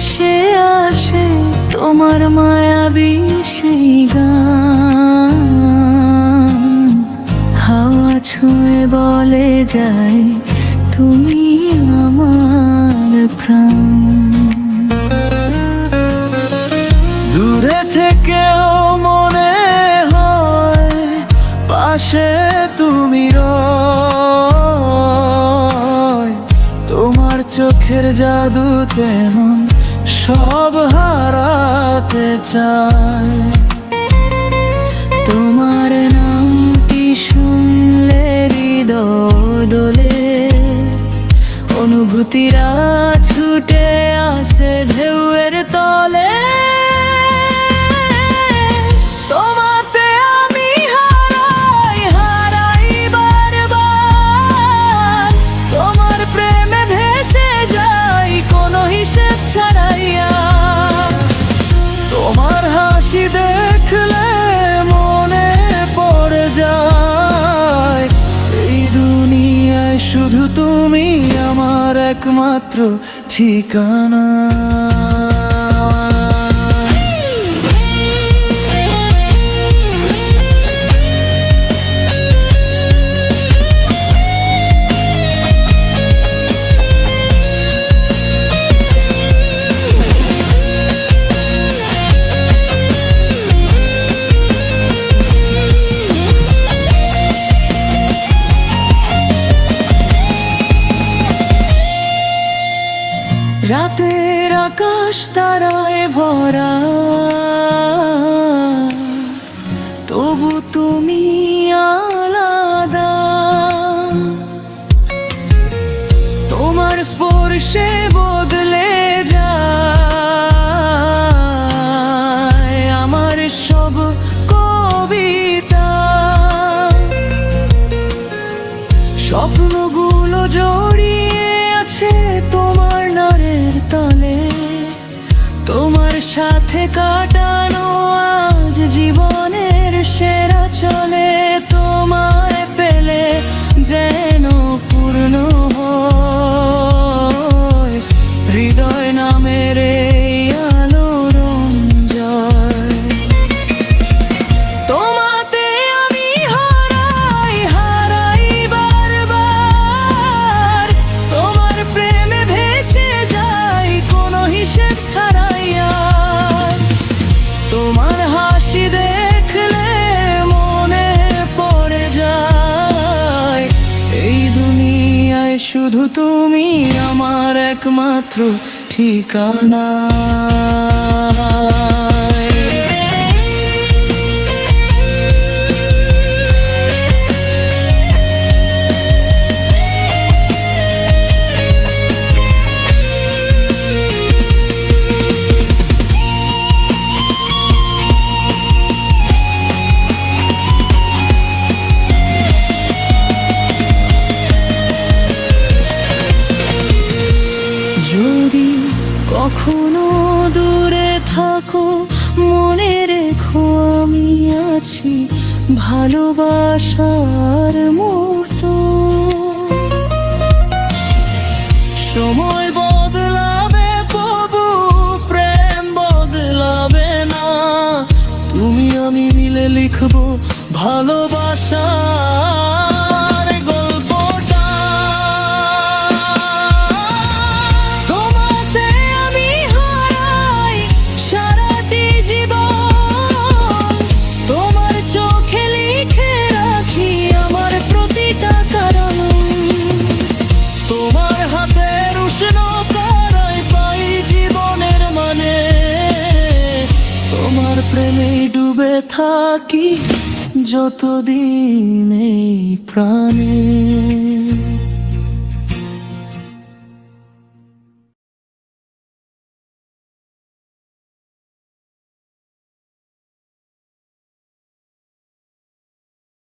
ভেসে আসে তোমার মায়াবী সেই গান। হাওয়া ছুঁয়ে বলে যায় তুমি আমার প্রাণ। দূরে থেকেও মনে হয় পাশে তুমি রয়। তোমার চোখের জাদু তেমন সব হারাতে চায়। তোমার নামটি শুনলে হৃদয় দোলে, অনুভূতিরা ছুটে আসে ঢেউয়ের তলে। তোমাতে আমি হারাই হারাই বারবার, তোমার প্রেমে ভেসে যাই কোনো হিসেব ছাড়াইয়া। তোমার হাসি দেখলে মনে পড়ে যায় এই দুনিয়ায় শুধু তুমি আমার একমাত্র ঠিকানা। রাতের আকাশ তারায় ভরা, তবু তুমি আলাদা। তোমার স্পর্শে বদলে যায় আমার সব কবিতা। স্বপ্নগুলো জড়িয়ে আছে তোমার নারের তলে, তোমার সাথে কাটানো আজ জীবনের সেরা চলে। তোমায় পেলে যেন পূর্ণ হয় হৃদয় নামের এই আলোর জয়। তোমাতে আমি হারাই হারাই বারবার, তোমার প্রেমে ভেসে যাই কোনো হিসেব ছাড়াইয়া। তোমার হাসি দেখলে মনে পড়ে যায় এই দুনিয়ায় শুধু তুমি আমার একমাত্র ঠিকানা। যদি কখনো দূরে থাকো মনে রেখো আমি আছি ভালোবাসার মতো। সময় বদলাবে তবু প্রেম বদলাবে না, তুমি আমি মিলে লিখবো ভালোবাসা। তোমার প্রেমে ডুবে থাকি যতদিন এই প্রাণে।